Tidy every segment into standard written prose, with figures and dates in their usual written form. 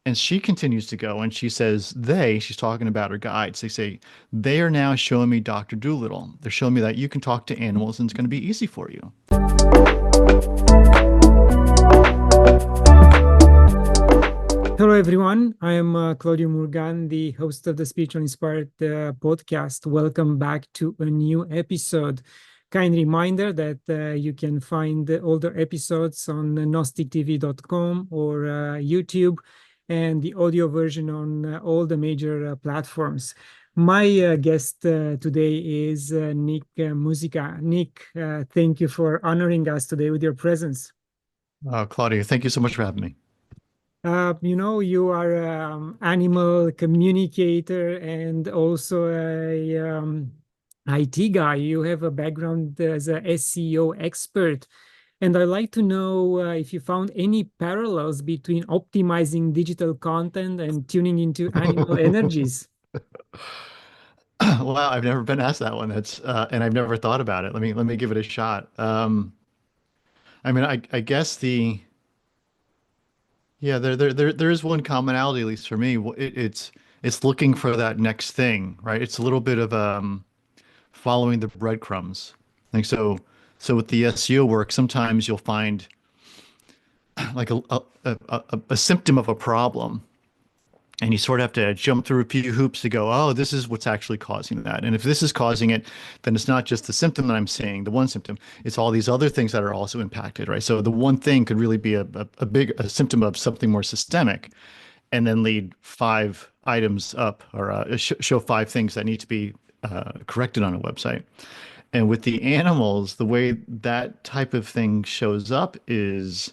And she continues to go and she says, she's talking about her guides. They say, they are now showing me Dr. Dolittle. They're showing me that you can talk to animals and it's going to be easy for you. Hello, everyone. I am Claudiu Murgan, the host of the Spiritual Inspired podcast. Welcome back to a new episode. Kind reminder that you can find the older episodes on gnostictv.com or YouTube, and the audio version on all the major platforms. My guest today is Nick Musica. Nick, thank you for honoring us today with your presence. Claudiu, thank you so much for having me. You are an animal communicator and also a IT guy. You have a background as a SEO expert. And I'd like to know if you found any parallels between optimizing digital content and tuning into animal energies. Wow, I've never been asked that one. And I've never thought about it. Let me give it a shot. I guess there is one commonality, at least for me. It's looking for that next thing, right? It's a little bit of following the breadcrumbs. Like so with the SEO work, sometimes you'll find like a symptom of a problem, and you sort of have to jump through a few hoops to go, oh, this is what's actually causing that. And if this is causing it, then it's not just the symptom that I'm seeing, the one symptom, it's all these other things that are also impacted, right? So the one thing could really be a symptom of something more systemic, and then lead five items up, or show five things that need to be corrected on a website. And with the animals, the way that type of thing shows up is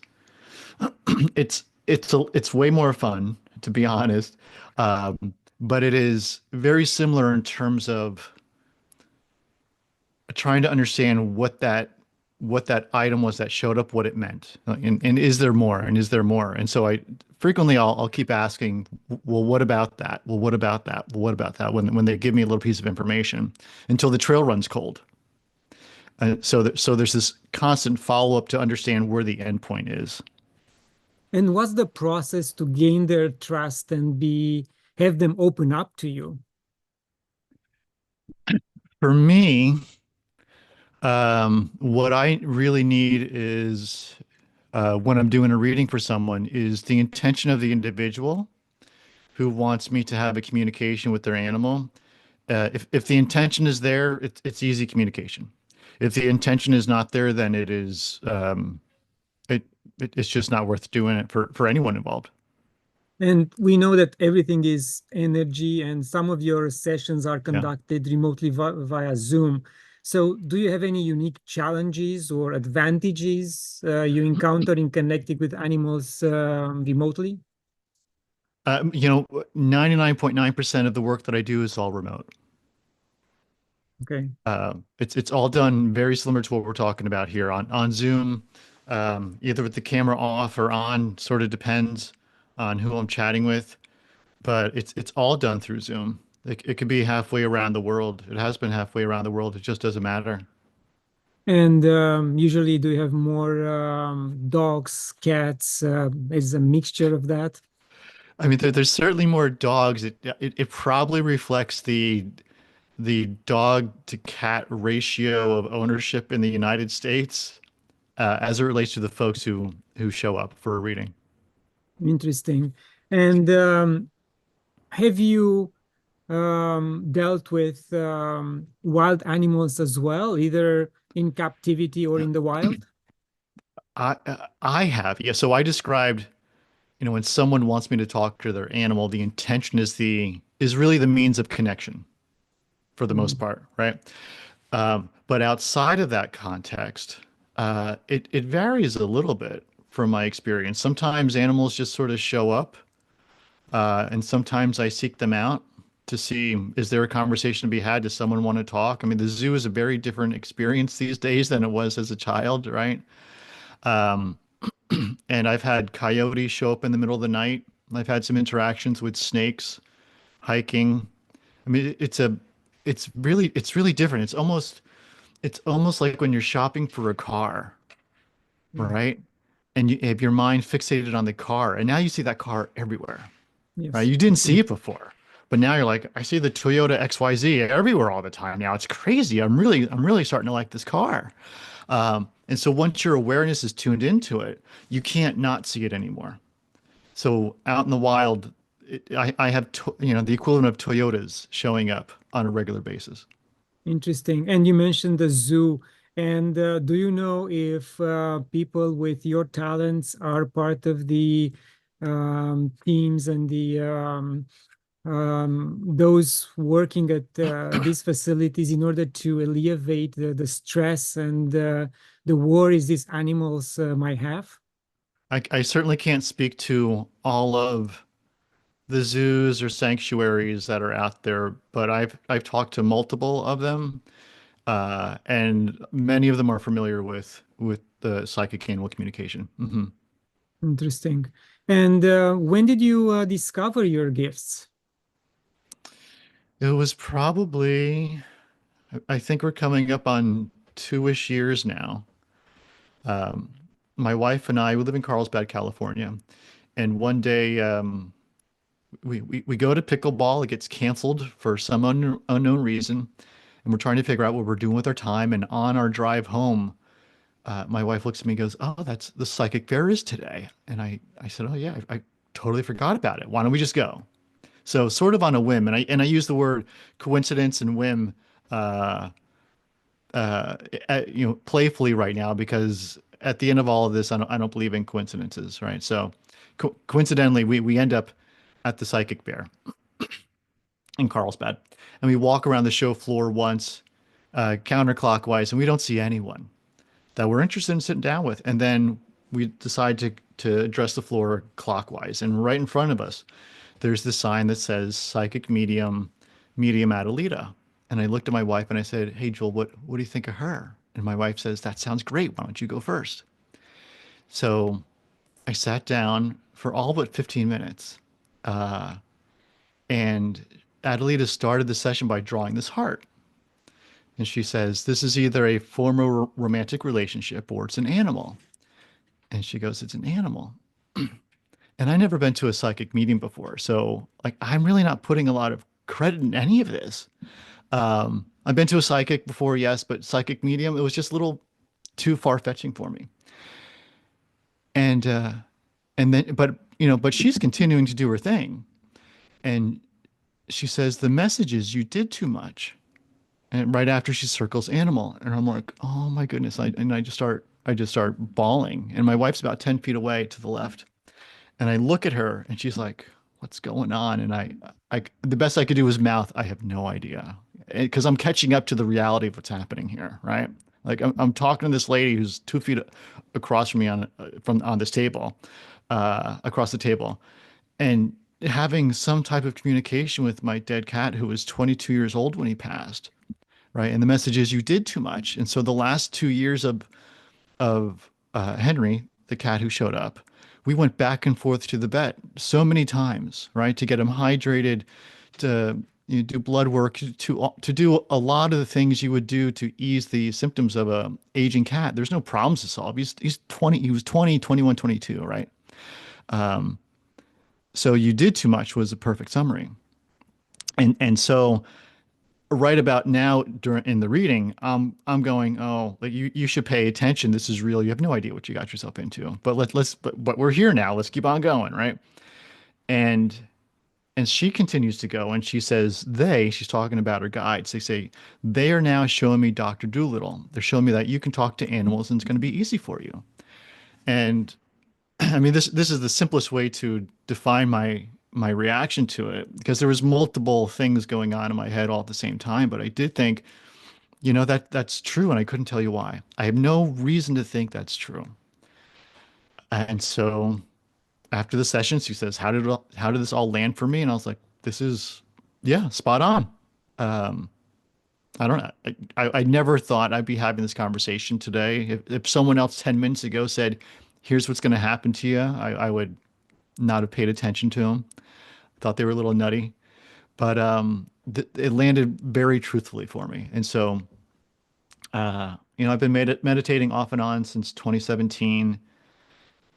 it's way more fun, to be honest. Um, but it is very similar in terms of trying to understand what that item was that showed up, what it meant, and is there more, and is there more? And so I frequently I'll keep asking, well, what about that? Well, what about that? Well, what about that? When they give me a little piece of information, until the trail runs cold. So there's this constant follow up to understand where the end point is. And what's the process to gain their trust and have them open up to you? For me, what I really need is when I'm doing a reading for someone is the intention of the individual who wants me to have a communication with their animal. If the intention is there, it's easy communication. If the intention is not there, then it, it's just not worth doing it for anyone involved. And we know that everything is energy, and some of your sessions are Yeah. conducted remotely via Zoom. So, do you have any unique challenges or advantages you encounter in connecting with animals remotely? 99.9% of the work that I do is all remote. Okay. It's all done very similar to what we're talking about here on Zoom, either with the camera off or on, sort of depends on who I'm chatting with. But it's all done through Zoom. It could be halfway around the world. It has been halfway around the world. It just doesn't matter. And usually, do you have more dogs, cats? Is a mixture of that? I mean, there's certainly more dogs. It probably reflects the dog to cat ratio of ownership in the United States, as it relates to the folks who show up for a reading. Interesting. And have you dealt with wild animals as well, either in captivity or in the wild? I have, yeah. So I described, when someone wants me to talk to their animal, the intention is really the means of connection for the most Mm. part, right? But outside of that context, it varies a little bit from my experience. Sometimes animals just sort of show up, and sometimes I seek them out to see, is there a conversation to be had? Does someone want to talk? I mean, the zoo is a very different experience these days than it was as a child, right? Um, and I've had coyotes show up in the middle of the night. I've had some interactions with snakes hiking. I mean, it's really different. It's almost like when you're shopping for a car, Mm. right? And you have your mind fixated on the car, and now you see that car everywhere. right? Yes. You didn't see it before, but now you're like, I see the Toyota XYZ everywhere all the time now. It's crazy. I'm really starting to like this car. And so once your awareness is tuned into it, you can't not see it anymore. So out in the wild, I have the equivalent of Toyotas showing up on a regular basis. Interesting. And you mentioned the zoo. And do you know if people with your talents are part of the teams and the those working at these facilities in order to alleviate the stress and the worries these animals might have? I certainly can't speak to all of the zoos or sanctuaries that are out there, but I've talked to multiple of them, and many of them are familiar with the psychic animal communication. Interesting. And when did you discover your gifts? It was probably, I think we're coming up on 2-ish years now. Um, my wife and I, we live in Carlsbad, California, and one day we go to pickleball. It gets canceled for some unknown reason, and we're trying to figure out what we're doing with our time. And on our drive home, my wife looks at me and goes, "Oh, that's the psychic fair is today." And I said, "Oh yeah, I totally forgot about it. Why don't we just go?" So sort of on a whim, and I use the word coincidence and whim, uh, uh, playfully right now because at the end of all of this, I don't believe in coincidences, right? So coincidentally, we end up at the psychic fair in Carlsbad, and we walk around the show floor once, counterclockwise, and we don't see anyone that we're interested in sitting down with. And then we decide to address the floor clockwise. And right in front of us, there's this sign that says psychic medium Adelita. And I looked at my wife and I said, "Hey, Joel, what do you think of her?" And my wife says, "That sounds great. Why don't you go first?" So I sat down for all but 15 minutes. Uh, and Adelita started the session by drawing this heart. And she says, "This is either a former romantic relationship or it's an animal." And she goes, "It's an animal." And I never been to a psychic meeting before. So like I'm really not putting a lot of credit in any of this. I've been to a psychic before, yes, but psychic medium, it was just a little too far-fetching for me. And and then but she's continuing to do her thing. And she says, "The message is you did too much." And right after she circles animal. And I'm like, "Oh my goodness." I just start bawling. And my wife's about 10 feet away to the left. And I look at her and she's like, "What's going on?" And the best I could do was mouth, "I have no idea." Because I'm catching up to the reality of what's happening here, right? Like I'm talking to this lady who's 2 feet across from me on this table, across the table, and having some type of communication with my dead cat who was 22 years old when he passed, right? And the message is you did too much. And so the last 2 years of Henry, the cat who showed up, we went back and forth to the vet so many times, right, to get him hydrated, to do blood work, to do a lot of the things you would do to ease the symptoms of a aging cat. There's no problems to solve. He's 20, he was 20, 21, 22, right? So you did too much was a perfect summary. And so right about now during in the reading, I'm going, "Oh, like you should pay attention. This is real. You have no idea what you got yourself into. But but we're here now. Let's keep on going, right?" And and she continues to go and she says, she's talking about her guides. They say, "They are now showing me Dr. Dolittle. They're showing me that you can talk to animals and it's going to be easy for you." And I mean, this is the simplest way to define my reaction to it because there was multiple things going on in my head all at the same time. But I did think, that's true, and I couldn't tell you why. I have no reason to think that's true. And so after the session, she says, how did this all land for me?" And I was like, "This is, yeah, spot on." Um, I don't know. I never thought I'd be having this conversation today. If someone else 10 minutes ago said, "Here's what's going to happen to you," I would not have paid attention to them. Thought they were a little nutty, but it landed very truthfully for me. And so, I've been meditating off and on since 2017.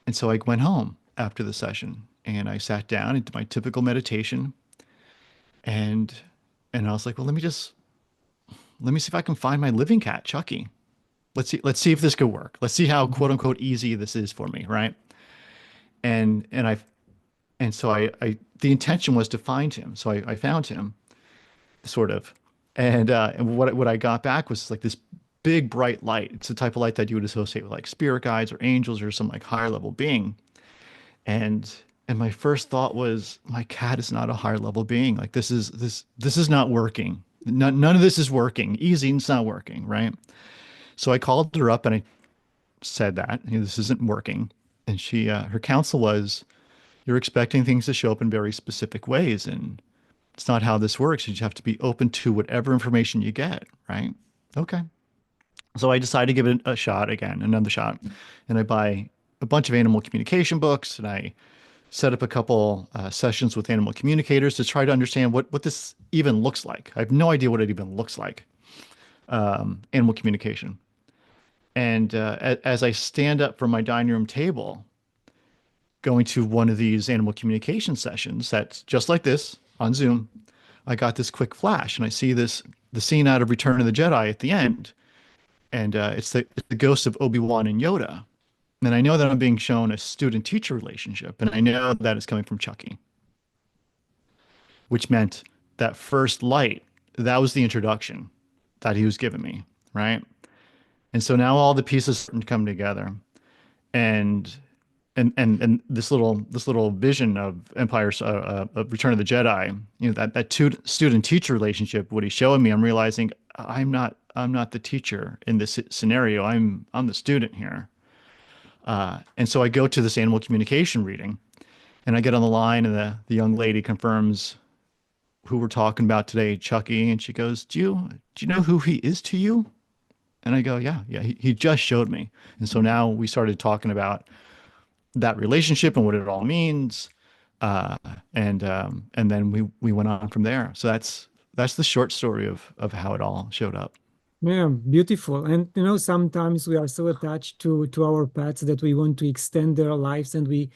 And so I went home after the session and I sat down into my typical meditation, and I was like, well, let me see if I can find my living cat, Chucky. Let's see if this could work. Let's see how quote unquote easy this is for me, right? And so I the intention was to find him. So I found him, sort of. And what I got back was like this big bright light. It's the type of light that you would associate with like spirit guides or angels or some like higher level being. And my first thought was, my cat is not a higher level being. Like this is not working. None of this is working. Easy, it's not working, right? So I called her up and I said that, this isn't working. And her counsel was, you're expecting things to show up in very specific ways, and it's not how this works. You just have to be open to whatever information you get, right? Okay. So I decided to give it a shot again, another shot, and I buy a bunch of animal communication books, and I set up a couple sessions with animal communicators to try to understand what this even looks like. I have no idea what it even looks like, animal communication. And as I stand up from my dining room table, going to one of these animal communication sessions that's just like this on Zoom, I got this quick flash, and I see the scene out of Return of the Jedi at the end, and it's the ghost of Obi-Wan and Yoda. And I know that I'm being shown a student-teacher relationship, and I know that it's coming from Chucky, which meant that first light, that was the introduction that he was giving me, right? And so now all the pieces come together, and this little vision of of Return of the Jedi, that student teacher relationship, what he's showing me, I'm realizing I'm not the teacher in this scenario. I'm the student here. And so I go to this animal communication reading, and I get on the line, and the young lady confirms who we're talking about today, Chucky, and she goes, do you know who he is to you? And I go, yeah, he just showed me. And so now we started talking about that relationship and what it all means. Uh, and then we went on from there. So that's the short story of how it all showed up. Yeah, beautiful. And sometimes we are so attached to our pets that we want to extend their lives and we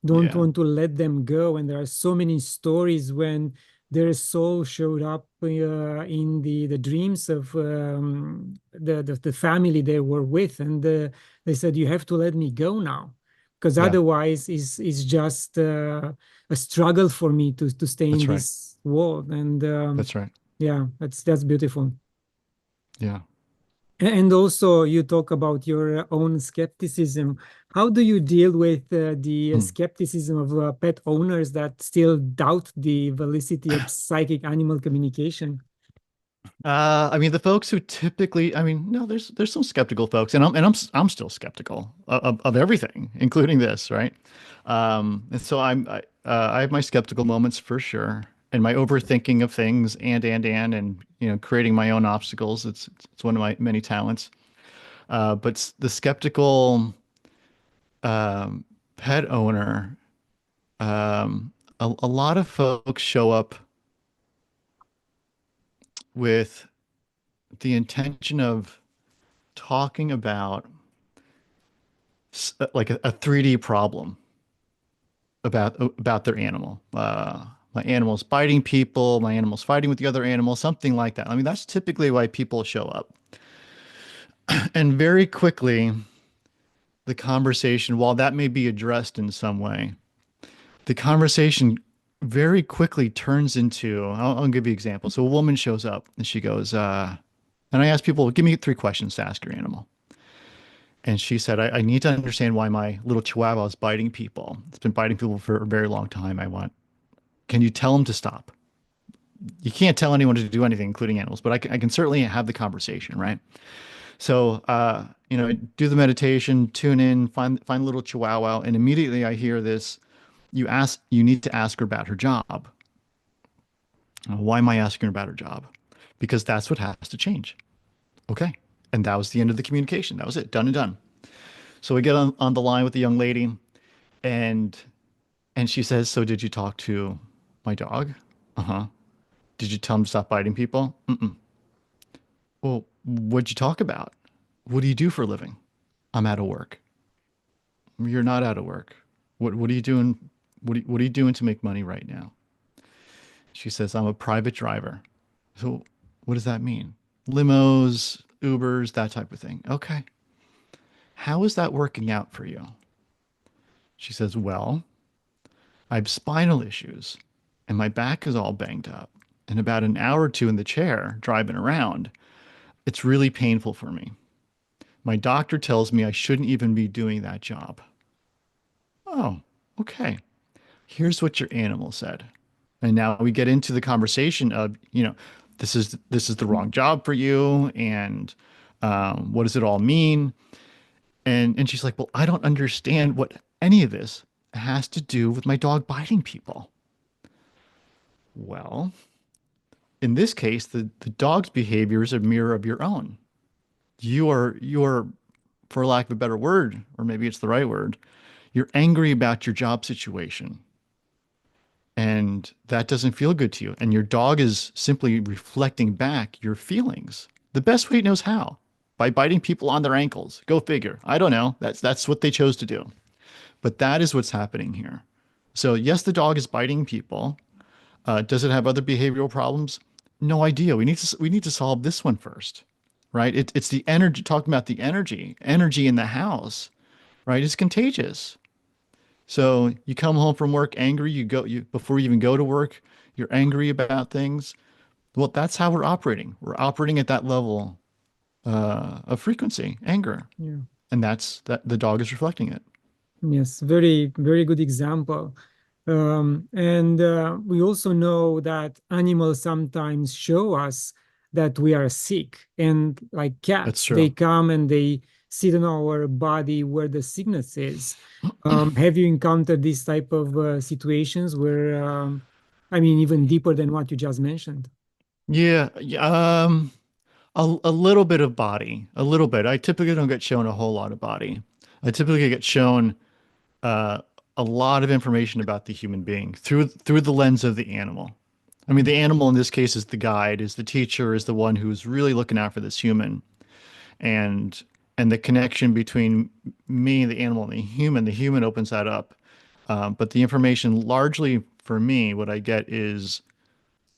don't Yeah, want to let them go. And there are so many stories when their soul showed up in the dreams of the family they were with, and they said, "You have to let me go now, because yeah, otherwise is just a struggle for me to stay in that's right. this world." And That's right. yeah, that's beautiful. Yeah. And also, you talk about your own skepticism. How do you deal with the Hmm. skepticism of pet owners that still doubt the validity of psychic animal communication? I mean, the folks who typically, I mean, no, there's some skeptical folks, and I'm still skeptical of everything, including this, right? And so I have my skeptical moments for sure, and my overthinking of things, and creating my own obstacles. It's one of my many talents. But the skeptical um, pet owner, a lot of folks show up with the intention of talking about like a 3D problem about their animal. My animal's biting people, my animal's fighting with the other animal, something like that. I mean, that's typically why people show up. And very quickly, the conversation, while that may be addressed in some way, the conversation very quickly turns into, I'll give you an example. So a woman shows up and she goes, and I ask people, give me 3 questions to ask your animal. And she said, I need to understand why my little chihuahua is biting people. It's been biting people for a very long time. Can you tell him to stop? You can't tell anyone to do anything, including animals, but I can certainly have the conversation, right? So, do the meditation, tune in, find a little chihuahua, and immediately I hear this. You need to ask her about her job. Why am I asking her about her job? Because that's what has to change. Okay. And that was the end of the communication. That was it. Done and done. So we get on the line with the young lady, and she says, "So did you talk to my dog?" Uh-huh. "Did you tell him to stop biting people?" Mm-mm. "Well, what'd you talk about? What do you do for a living?" "I'm out of work." "You're not out of work. What are you doing? what are you doing to make money right now? She says, I'm a private driver. So what does that mean? Limos, Ubers, that type of thing. Okay. How is that working out for you? She says, well, I have spinal issues and my back is all banged up. And about an hour or two in the chair driving around, it's really painful for me. My doctor tells me I shouldn't even be doing that job. Oh, okay. Here's what your animal said. And now we get into the conversation of, this is the wrong job for you, and what does it all mean? And she's like, well, I don't understand what any of this has to do with my dog biting people. Well, in this case, the dog's behavior is a mirror of your own. You are, for lack of a better word, or maybe it's the right word, you're angry about your job situation. And that doesn't feel good to you. And your dog is simply reflecting back your feelings the best way it knows how, by biting people on their ankles. Go figure. I don't know. That's what they chose to do. But that is what's happening here. So yes, the dog is biting people. Does it have other behavioral problems? No idea. We need to solve this one first, right? It's the energy. Talking about the energy in the house, right? It's contagious. So you come home from work angry, you before you even go to work, you're angry about things. Well, that's how we're operating. We're operating at that level of frequency, anger, Yeah. and that's that the dog is reflecting it. Yes, very, very good example. And we also know that animals sometimes show us that we are sick. And like That's cats, they true. come and they sit on our body where the sickness is. Have you encountered these type of situations where, I mean, even deeper than what you just mentioned? Yeah, yeah, a little bit of body, a little bit. I typically don't get shown a whole lot of body. I typically get shown uh, a lot of information about the human being through the lens of the animal. I mean, the animal in this case is the guide, is the teacher, is the one who's really looking out for this human, and and the connection between me, the animal, and the human opens that up. But the information largely for me, what I get is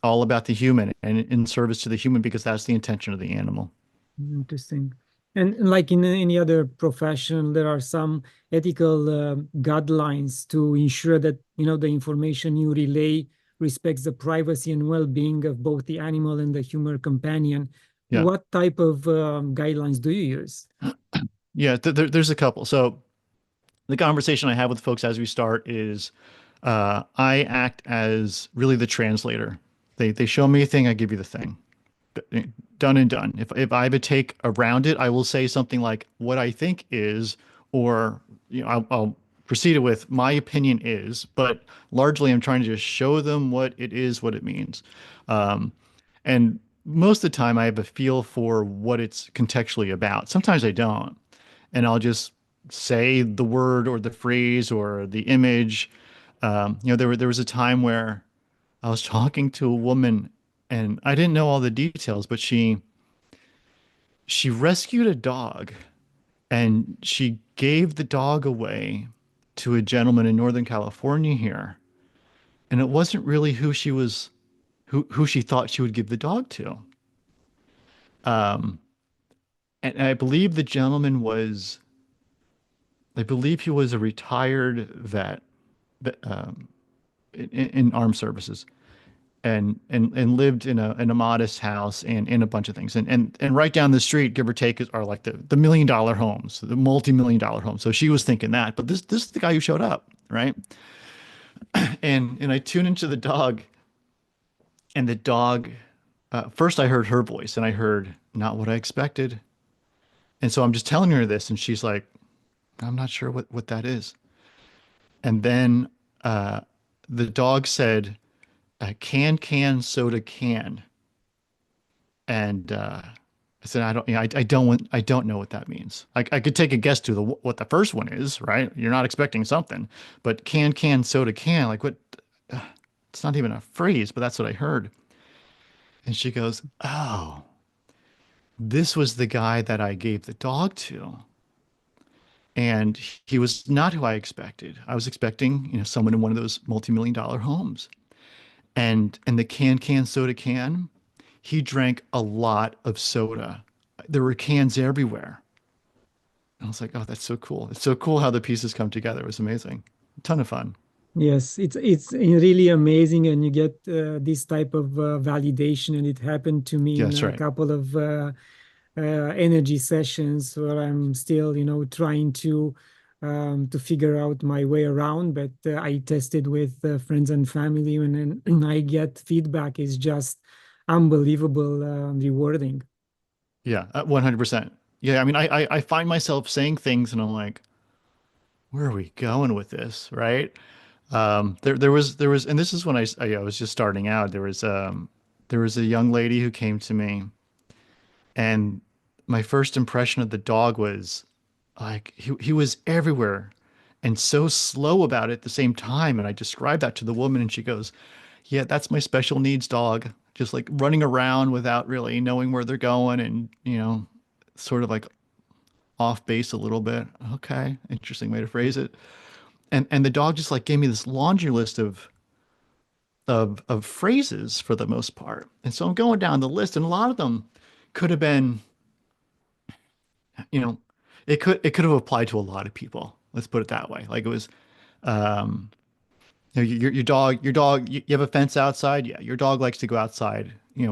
all about the human and in service to the human because that's the intention of the animal. Interesting. And like in any other profession, there are some ethical guidelines to ensure that, the information you relay respects the privacy and well-being of both the animal and the human companion. Yeah. What type of guidelines do you use? Yeah, there's a couple. So the conversation I have with folks as we start is I act as really the translator. They show me a thing, I give you the thing. Done and done. If I have a take around it, I will say something like what I think is, or I'll proceed it with my opinion is, but largely I'm trying to just show them what it is, what it means. Um, and most of the time I have a feel for what it's contextually about. Sometimes I don't. And I'll just say the word or the phrase or the image. There was a time where I was talking to a woman and I didn't know all the details, but she rescued a dog and she gave the dog away to a gentleman in Northern California here. And it wasn't really who she thought she would give the dog to. Um, and I believe the gentleman was, I believe he was a retired vet, in armed services. And lived in a modest house and in a bunch of things. And right down the street, give or take, are like the $1 million homes, the multi-million-dollar homes. So she was thinking that, but this is the guy who showed up, right? And I tune into the dog, and the dog, first I heard her voice, and I heard not what I expected. And so I'm just telling her this, and she's like, I'm not sure what that is. And then uh, the dog said, soda can. And I said, I don't know what that means. I could take a guess to what the first one is, right? You're not expecting something, but soda can, like what? It's not even a phrase, but that's what I heard. And she goes, oh, this was the guy that I gave the dog to. And he was not who I expected. I was expecting, someone in one of those multi-million dollar homes. And the can soda can, he drank a lot of soda. There were cans everywhere. I was like, oh, that's so cool. It's so cool how the pieces come together. It was amazing. A ton of fun. Yes, it's really amazing, and you get this type of validation, and it happened to me Yeah, in that's a right. couple of energy sessions where I'm still, trying to figure out my way around. But I tested with friends and family, and then I get feedback is just unbelievable, rewarding. Yeah, 100%. Yeah, I mean, I find myself saying things and I'm like, where are we going with this, right? There was, and this is when I was just starting out. There was a young lady who came to me, and my first impression of the dog was like he was everywhere and so slow about it at the same time. And I described that to the woman, and she goes, "Yeah, that's my special needs dog, just like running around without really knowing where they're going, and sort of like off base a little bit." Okay, interesting way to phrase it. And the dog just like gave me this laundry list of phrases for the most part. And so I'm going down the list, and a lot of them could have been, you know, it could have applied to a lot of people. Let's put it that way. Like it was, um, your dog, you have a fence outside. Yeah, your dog likes to go outside,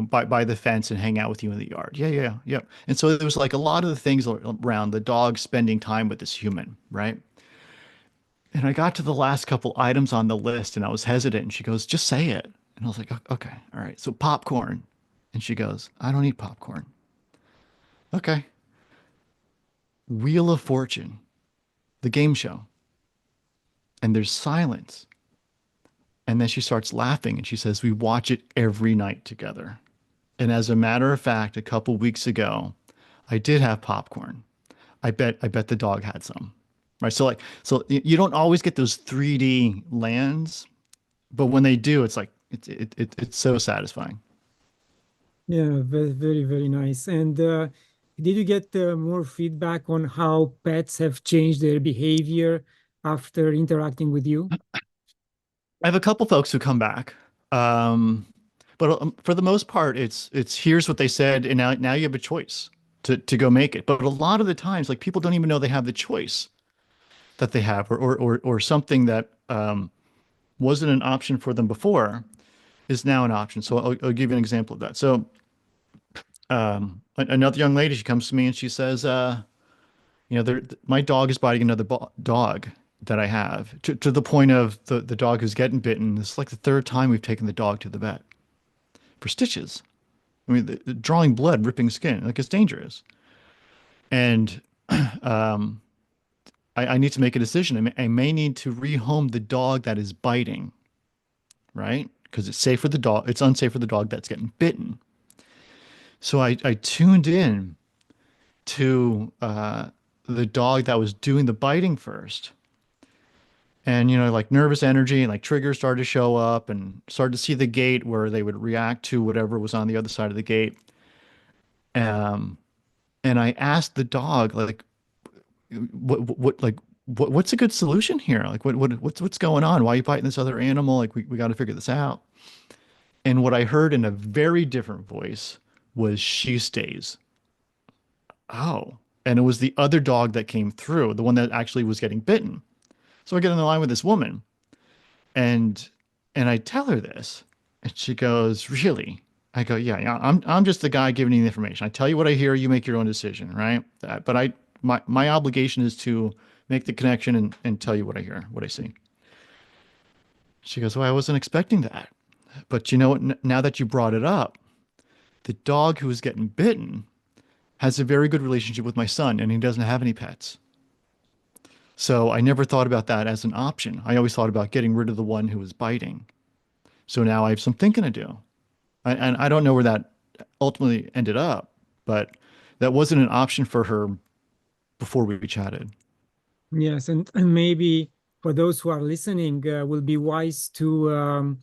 by the fence and hang out with you in the yard. Yeah, yeah, yeah. And so there was like a lot of the things around the dog spending time with this human, right? And I got to the last couple items on the list and I was hesitant. And she goes, just say it. And I was like, okay, all right. So popcorn. And she goes, I don't eat popcorn. Okay. Wheel of Fortune, the game show. And there's silence. And then she starts laughing and she says, we watch it every night together. And as a matter of fact, a couple weeks ago, I did have popcorn. I bet the dog had some. Right. So you don't always get those 3D lands, but when they do, it's like it's so satisfying. Yeah, very, very, very nice. And did you get more feedback on how pets have changed their behavior after interacting with you? I have a couple folks who come back, um, but for the most part, it's here's what they said, and now you have a choice to go make it. But a lot of the times, like people don't even know they have the choice that they have, or something that wasn't an option for them before is now an option. So I'll give you an example of that. So another young lady, she comes to me and she says, my dog is biting another dog that I have to the point of the dog who's getting bitten. This is like the third time we've taken the dog to the vet for stitches. I mean, drawing blood, ripping skin, like it's dangerous. And um, I need to make a decision. I may need to rehome the dog that is biting, right? Because it's safe for the dog. It's unsafe for the dog that's getting bitten. So I tuned in to the dog that was doing the biting first. And, like nervous energy and like triggers started to show up and started to see the gate where they would react to whatever was on the other side of the gate. Um, and I asked the dog, like, what's a good solution here? Like, what's going on? Why are you biting this other animal? Like, we got to figure this out. And what I heard in a very different voice was she stays. Oh. And it was the other dog that came through, the one that actually was getting bitten. So I get on the line with this woman and I tell her this and she goes, really? I go, yeah, yeah, I'm just the guy giving you the information. I tell you what I hear, you make your own decision, right? But my obligation is to make the connection and tell you what I hear, what I see. She goes, well, I wasn't expecting that. But you know what? Now that you brought it up, the dog who was getting bitten has a very good relationship with my son, and he doesn't have any pets. So I never thought about that as an option. I always thought about getting rid of the one who was biting. So now I have some thinking to do. And I don't know where that ultimately ended up, but that wasn't an option for her before we chatted. Yes, and maybe for those who are listening, will be wise to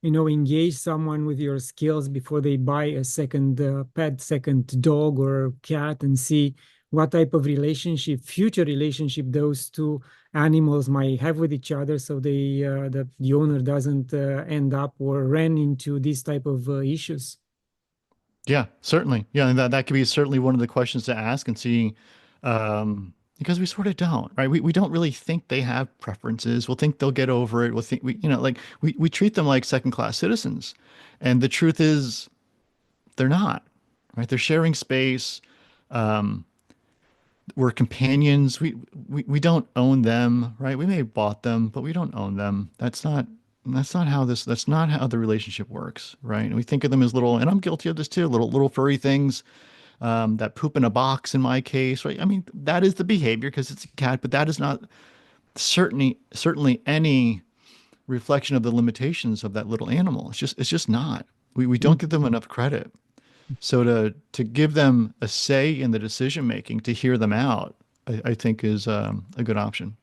engage someone with your skills before they buy a second pet, second dog or cat, and see what type of relationship, future relationship, those two animals might have with each other, so the owner doesn't end up or run into these type of issues. Yeah, certainly. Yeah, and that could be certainly one of the questions to ask and see, because we sort of don't, right? We don't really think they have preferences. We'll think they'll get over it. We'll think like we treat them like second class citizens. And the truth is they're not, right? They're sharing space. Um, we're companions. We don't own them, right? We may have bought them, but we don't own them. That's not how the relationship works, right? And we think of them as little, and I'm guilty of this too, little furry things that poop in a box in my case, right? I mean, that is the behavior because it's a cat, but that is not certainly any reflection of the limitations of that little animal. It's just not. We don't give them enough credit. So to give them a say in the decision making, to hear them out, I think is a good option.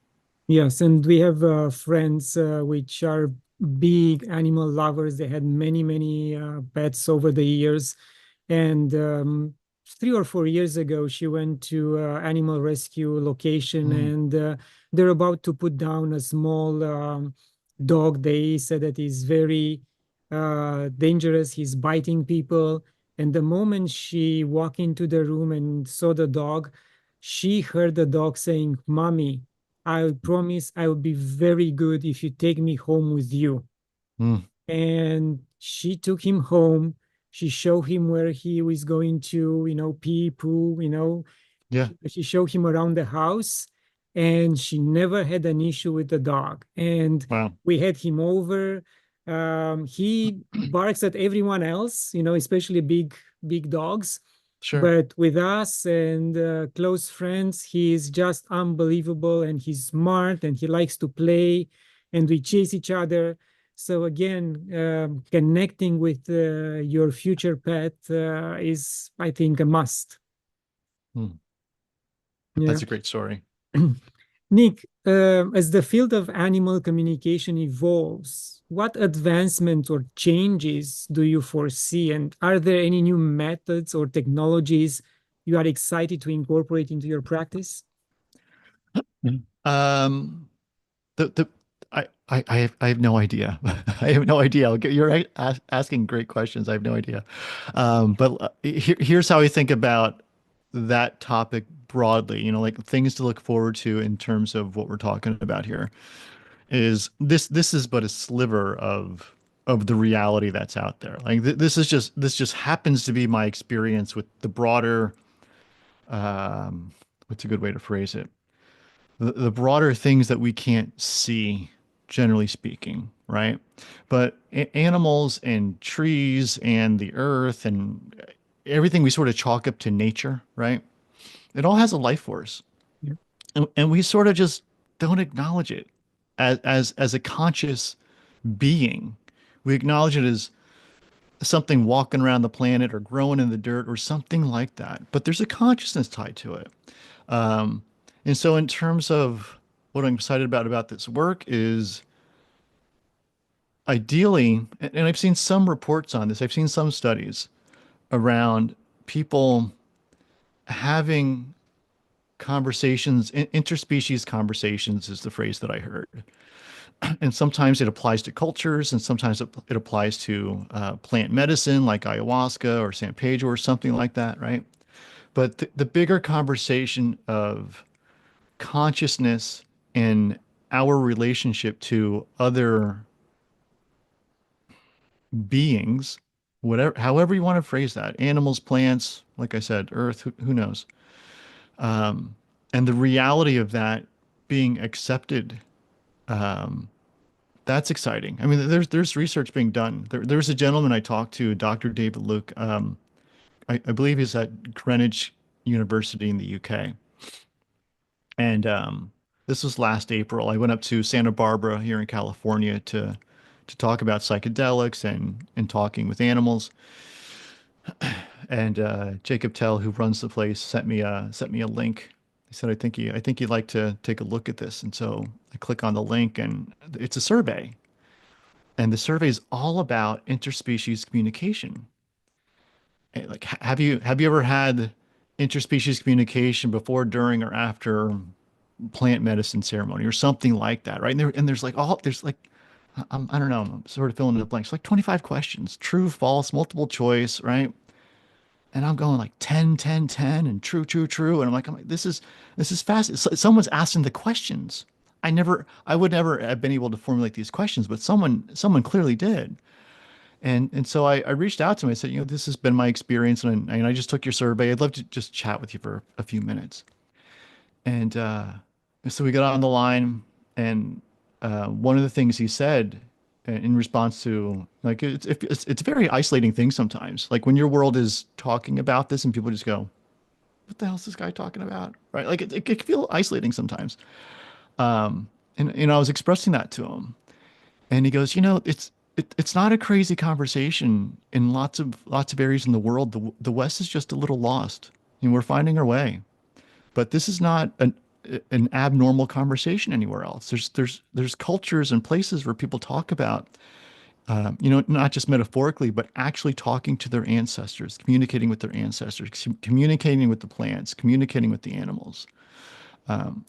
Yes, and we have friends which are big animal lovers. They had many, many pets over the years. And 3 or 4 years ago, she went to animal rescue location, Mm, and they're about to put down a small dog. They said that he's very dangerous. He's biting people. And the moment she walked into the room and saw the dog, she heard the dog saying, "Mommy, I promise I will be very good if you take me home with you." mm, And she took him home. She showed him where he was going to, pee, poo, yeah. she showed him around the house, and she never had an issue with the dog. And Wow. we had him over. He barks at everyone else, especially big dogs. Sure. But with us and close friends, he is just unbelievable, and he's smart, and he likes to play, and we chase each other. So again, connecting with your future pet is, I think, a must. Mm, Yeah. that's a great story. Nick, as the field of animal communication evolves, what advancements or changes do you foresee? And are there any new methods or technologies you are excited to incorporate into your practice? Mm. The I have no idea. I have no idea. You're asking great questions. I have no idea. But here's how I think about that topic broadly. Like things to look forward to in terms of what we're talking about here. Is this is but a sliver of the reality that's out there. Like this just happens to be my experience with the broader what's a good way to phrase it? The broader things that we can't see, generally speaking, right? But animals and trees and the earth and everything we sort of chalk up to nature, right? It all has a life force, Yeah. and we sort of just don't acknowledge it as a conscious being. We acknowledge it as something walking around the planet or growing in the dirt or something like that. But there's a consciousness tied to it. Um, and so, in terms of what I'm excited about this work is ideally, and I've seen some reports on this, I've seen some studies around people having conversations, interspecies conversations is the phrase that I heard. And sometimes it applies to cultures, and sometimes it applies to plant medicine like ayahuasca or San Pedro or something like that, right? But the bigger conversation of consciousness and our relationship to other beings, whatever, however you want to phrase that, animals, plants, like I said, earth, who knows? Um, and the reality of that being accepted, um, that's exciting. I mean, there's research being done. There's a gentleman I talked to, Dr. David Luke. I believe he's at Greenwich University in the UK. And this was last April. I went up to Santa Barbara here in California to talk about psychedelics and talking with animals. And Jacob Tell, who runs the place, sent me a link. He said, I think you'd like to take a look at this." And so I click on the link, and it's a survey, and the survey is all about interspecies communication. Like, have you ever had interspecies communication before, during, or after plant medicine ceremony or something like that, right? And there's like there's like I don't know, I'm sort of filling in the blanks, like 25 questions, true, false, multiple choice, right? And I'm going like 10, 10, 10, and true, true, true. And I'm like, this is fast. Someone's asking the questions. I would never have been able to formulate these questions, but someone clearly did. And so I reached out to him. I said, this has been my experience, and I just took your survey. I'd love to just chat with you for a few minutes. And so we got on the line, and one of the things he said in response to, like, it's a very isolating thing sometimes. Like when your world is talking about this and people just go, "What the hell is this guy talking about?" Right? Like it can feel isolating sometimes. And I was expressing that to him, and he goes, it's not a crazy conversation in lots of areas in the world. The West is just a little lost, and we're finding our way. But this is not an abnormal conversation anywhere else. There's cultures and places where people talk about, not just metaphorically, but actually talking to their ancestors, communicating with their ancestors, communicating with the plants, communicating with the animals.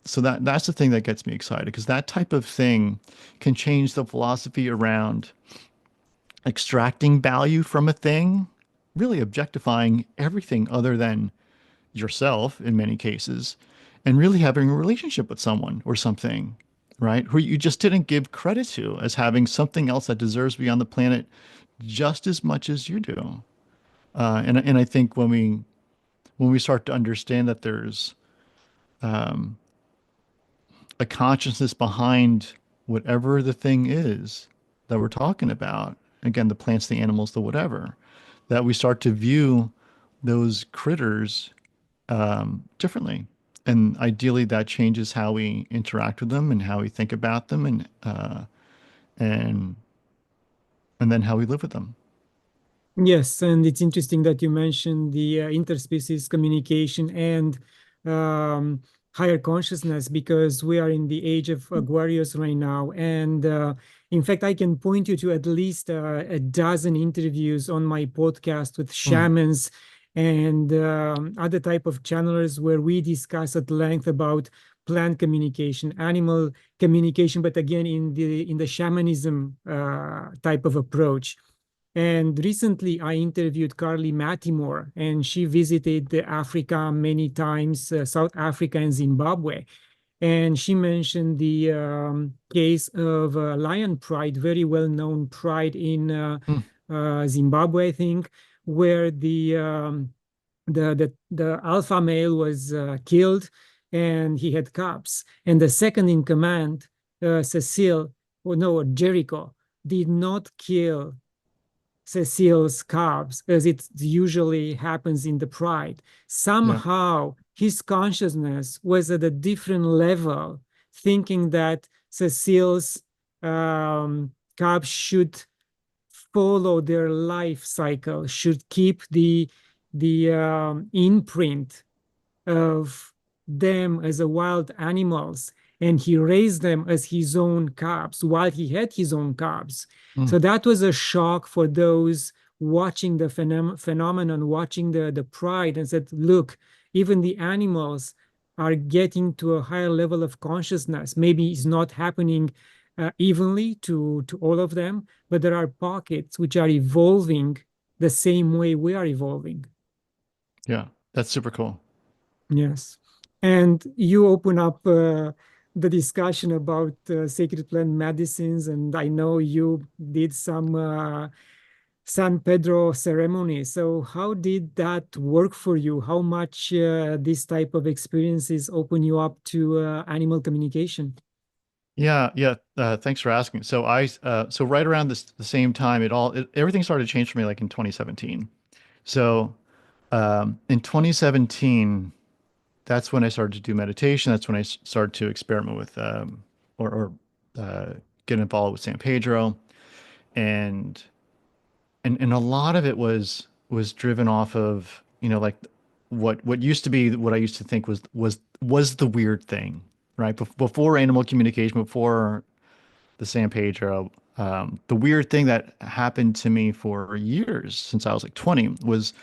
So that's the thing that gets me excited, because that type of thing can change the philosophy around extracting value from a thing, really objectifying everything other than yourself in many cases, and really having a relationship with someone or something, right? Who you just didn't give credit to as having something else that deserves to be on the planet just as much as you do. And I think when we start to understand that there's a consciousness behind whatever the thing is that we're talking about, again, the plants, the animals, the whatever, that we start to view those critters differently. And ideally, that changes how we interact with them and how we think about them, and and then how we live with them. Yes, and it's interesting that you mentioned the interspecies communication and um, higher consciousness, because we are in the age of Aquarius right now. And in fact, I can point you to at least a dozen interviews on my podcast with Mm, shamans and other type of channelers where we discuss at length about plant communication, animal communication, but again in the shamanism type of approach. And recently, I interviewed Carly Mattimore, and she visited Africa many times, South Africa and Zimbabwe. And she mentioned the case of lion pride, very well-known pride in mm, Zimbabwe, I think, where the alpha male was killed, and he had cubs. And the second in command, Cecile, or no, Jericho, did not kill Cecile's cubs, as it usually happens in the pride. yeah. Somehow his consciousness was at a different level, thinking that Cecile's cubs should follow their life cycle, should keep the imprint of them as a wild animals, and he raised them as his own cubs while he had his own cubs. Mm, So that was a shock for those watching the phenomenon, watching the pride, and said, look, even the animals are getting to a higher level of consciousness. Maybe it's not happening evenly to all of them, but there are pockets which are evolving the same way we are evolving. yeah. That's super cool. Yes. And you open up the discussion about sacred plant medicines, and I know you did some San Pedro ceremony. So how did that work for you? How much this type of experiences open you up to animal communication? Yeah, yeah. Thanks for asking. So right around the same time, everything started to change for me, like in 2017. So in 2017, that's when I started to do meditation. That's when I started to experiment with or get involved with San Pedro, and and a lot of it was driven off of, like what used to be what I used to think was the weird thing, right? Before animal communication, before the San Pedro, the weird thing that happened to me for years since I was like 20 was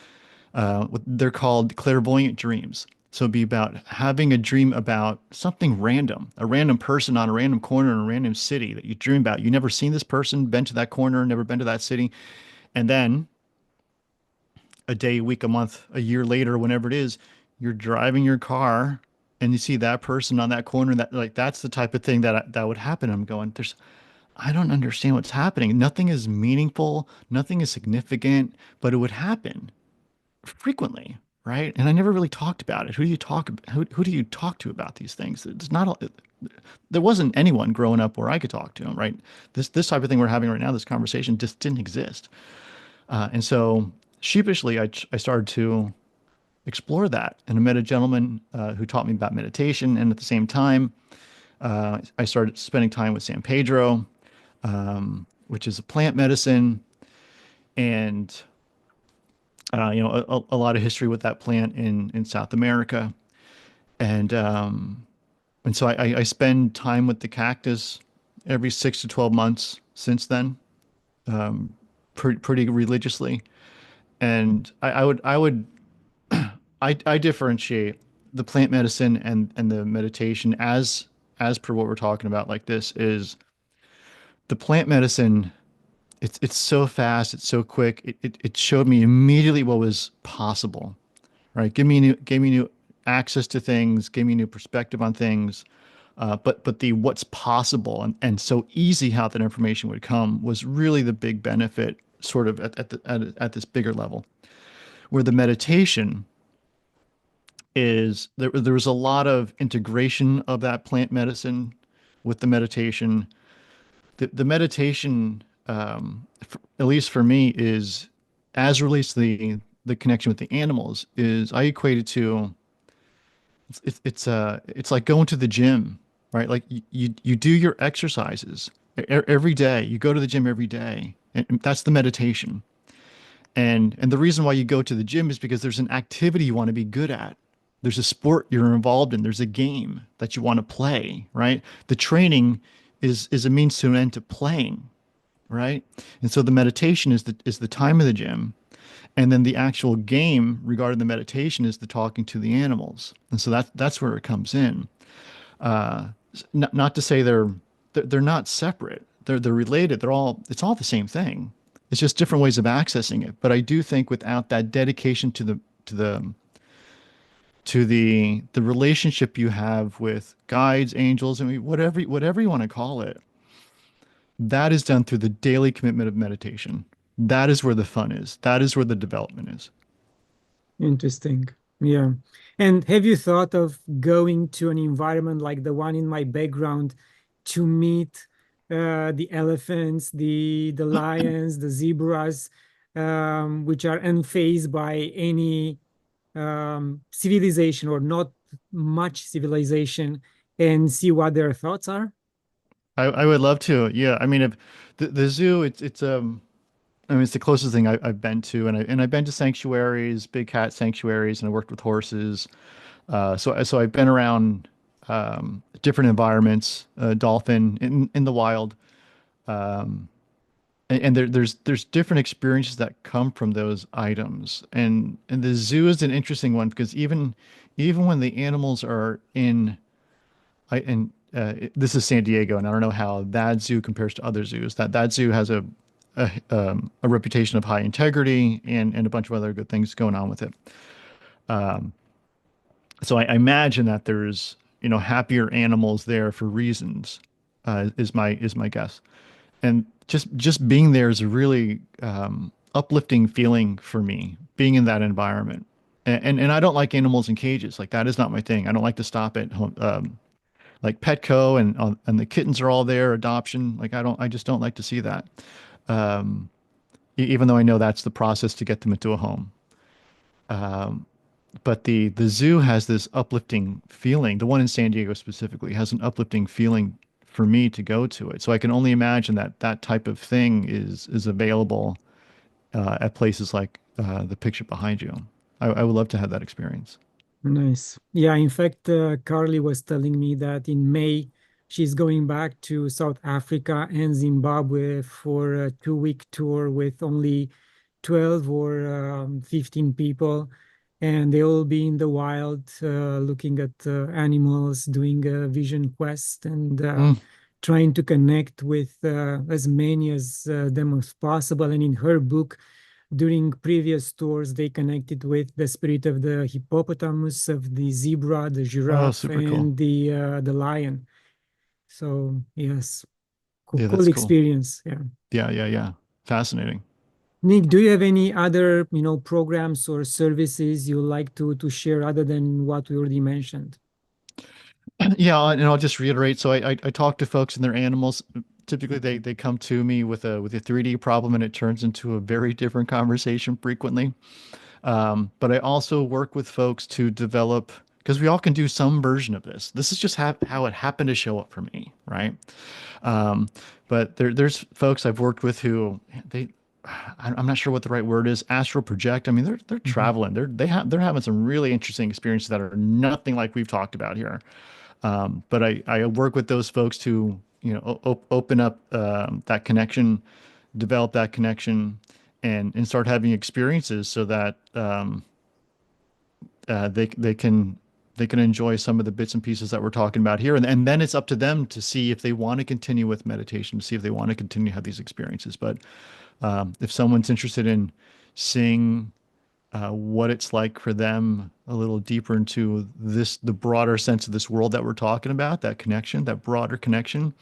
They're called clairvoyant dreams. So it'd be about having a dream about something random, a random person on a random corner in a random city that you dream about. You never seen this person, been to that corner, never been to that city. And then a day, a week, a month, a year later, whenever it is, you're driving your car and you see that person on that corner. That like that's the type of thing that would happen. I'm going, I don't understand what's happening. Nothing is meaningful, nothing is significant, but it would happen frequently, right? And I never really talked about it. Who do you talk to about these things? It's not there wasn't anyone growing up where I could talk to them, right? This type of thing we're having right now, this conversation just didn't exist. And so sheepishly, I started to explore that. And I met a gentleman who taught me about meditation. And at the same time, I started spending time with San Pedro, which is a plant medicine. And a lot of history with that plant in South America, and so I spend time with the cactus every 6 to 12 months since then, pretty religiously, and I differentiate the plant medicine and the meditation as per what we're talking about. Like this is the plant medicine. It's so fast, it's so quick. It showed me immediately what was possible, right? Gave me new access to things, gave me new perspective on things. But the what's possible and so easy how that information would come was really the big benefit, sort of at this bigger level. Where the meditation is there was a lot of integration of that plant medicine with the meditation. The meditation, at least for me, is as relates to the connection with the animals. Is I equate it to it's like going to the gym, right? Like you do your exercises every day. You go to the gym every day, and that's the meditation. And the reason why you go to the gym is because there's an activity you want to be good at. There's a sport you're involved in. There's a game that you want to play, right? The training is a means to an end to playing, right? And so the meditation is the time of the gym, and then the actual game regarding the meditation is the talking to the animals. And so that's where it comes in. Uh, not to say they're not separate. They're related. It's all the same thing. It's just different ways of accessing it. But I do think without that dedication to the the relationship you have with guides, angels, I mean whatever you want to call it, that is done through the daily commitment of meditation. That is where the fun is. That is where the development is. Interesting. Yeah. And have you thought of going to an environment like the one in my background to meet the elephants, the lions, the zebras, which are unfazed by any civilization or not much civilization, and see what their thoughts are? I would love to. Yeah. I mean, if the zoo, it's I mean, it's the closest thing I've been to, and I've been to sanctuaries, big cat sanctuaries, and I worked with horses. So I've been around different environments, dolphin in the wild, and there's different experiences that come from those items. And the zoo is an interesting one because even when the animals are in this is San Diego, and I don't know how that zoo compares to other zoos. That zoo has a reputation of high integrity and a bunch of other good things going on with it. So I imagine that there's happier animals there for reasons, is my guess. And just being there is a really uplifting feeling for me, being in that environment. And I don't like animals in cages. Like that is not my thing. I don't like to stop at home, like Petco and the kittens are all there, adoption. Like I just don't like to see that. Um, Even though I know that's the process to get them into a home. Um, but the zoo has this uplifting feeling. The one in San Diego specifically has an uplifting feeling for me to go to it. So I can only imagine that that type of thing is available at places like the picture behind you. I would love to have that experience. Nice. Yeah, in fact, Carly was telling me that in May she's going back to South Africa and Zimbabwe for a 2-week tour with only 12 or 15 people, and they will be in the wild looking at animals, doing a vision quest, and Mm. trying to connect with as many as them as possible. And in her book, during previous tours, they connected with the spirit of the hippopotamus, of the zebra, the Oh, giraffe, super cool. and the lion. So yes, Yeah, cool that's cool. experience. Yeah. Yeah. Fascinating. Nick, do you have any other, programs or services you like to share other than what we already mentioned? Yeah, and I'll just reiterate. So I talk to folks and their animals. Typically, they come to me with a 3D problem, and it turns into a very different conversation frequently. But I also work with folks to develop, because we all can do some version of this. This is just how it happened to show up for me, right? Um, but there's folks I've worked with who I'm not sure what the right word is, astral project. I mean, they're Mhm. traveling. They're having some really interesting experiences that are nothing like we've talked about here. But I work with those folks to, open up that connection, develop that connection, and start having experiences so that they can enjoy some of the bits and pieces that we're talking about here, and then it's up to them to see if they want to continue with meditation, to see if they want to continue to have these experiences. But if someone's interested in seeing what it's like for them a little deeper into the broader sense of this world that we're talking about, that connection, that broader connection,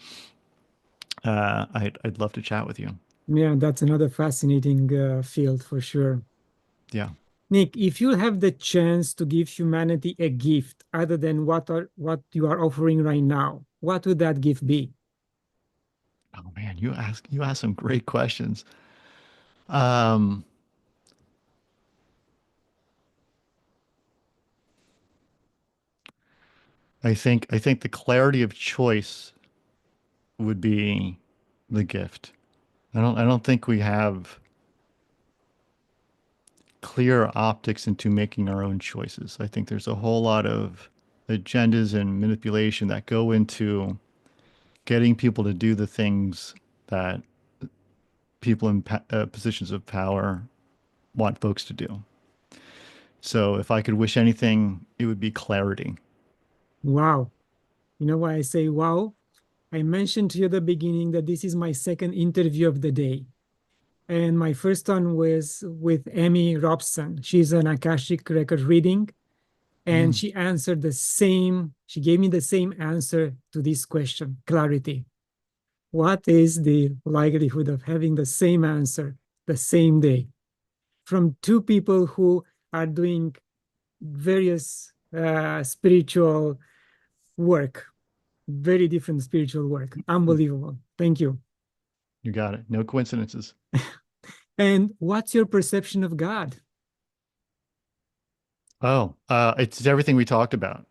I'd love to chat with you. Yeah, that's another fascinating field for sure. Yeah. Nick, if you have the chance to give humanity a gift other than what you are offering right now, what would that gift be? Oh man, you ask some great questions. Um, I think the clarity of choice would be the gift. I don't think we have clear optics into making our own choices. I think there's a whole lot of agendas and manipulation that go into getting people to do the things that people in positions of power want folks to do. So if I could wish anything, it would be clarity. Wow. You know why I say wow? I mentioned to you at the beginning that this is my second interview of the day. And my first one was with Amy Robson. She's an Akashic record reading, and Mm. she answered the same, she gave me the same answer to this question, clarity. What is the likelihood of having the same answer the same day from two people who are doing various spiritual work, very different spiritual work? Unbelievable. Thank you. You got it. No coincidences. And what's your perception of God? Oh, it's everything we talked about.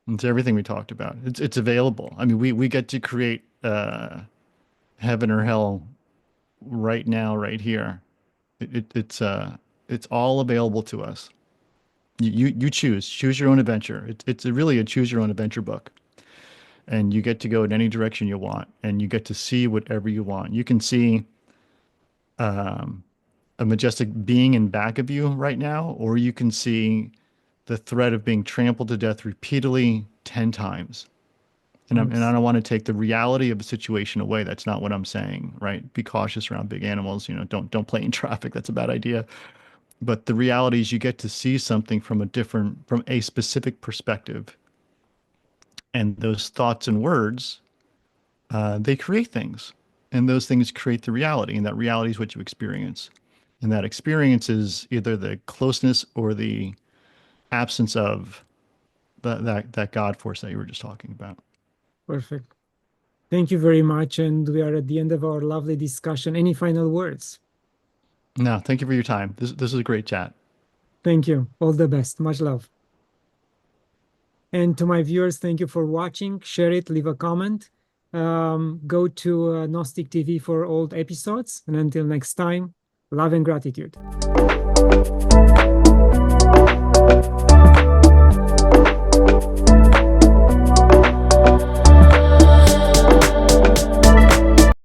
It's everything we talked about. It's available. I mean, we get to create heaven or hell right now, right here. It's all available to us. You choose your own adventure. It's really a choose your own adventure book, and you get to go in any direction you want, and you get to see whatever you want. You can see um, a majestic being in back of you right now, or you can see the threat of being trampled to death repeatedly 10 times. And I Yes. don't want to take the reality of the situation away. That's not what I'm saying, right? Be cautious around big animals. Don't play in traffic. That's a bad idea. But the reality is you get to see something from a specific perspective. And those thoughts and words, they create things. And those things create the reality. And that reality is what you experience. And that experience is either the closeness or the absence of that God force that you were just talking about. Perfect. Thank you very much. And we are at the end of our lovely discussion. Any final words? No, thank you for your time. This is a great chat. Thank you. All the best. Much love. And to my viewers, thank you for watching. Share it, leave a comment. Go to Gnostic TV for old episodes. And until next time, love and gratitude.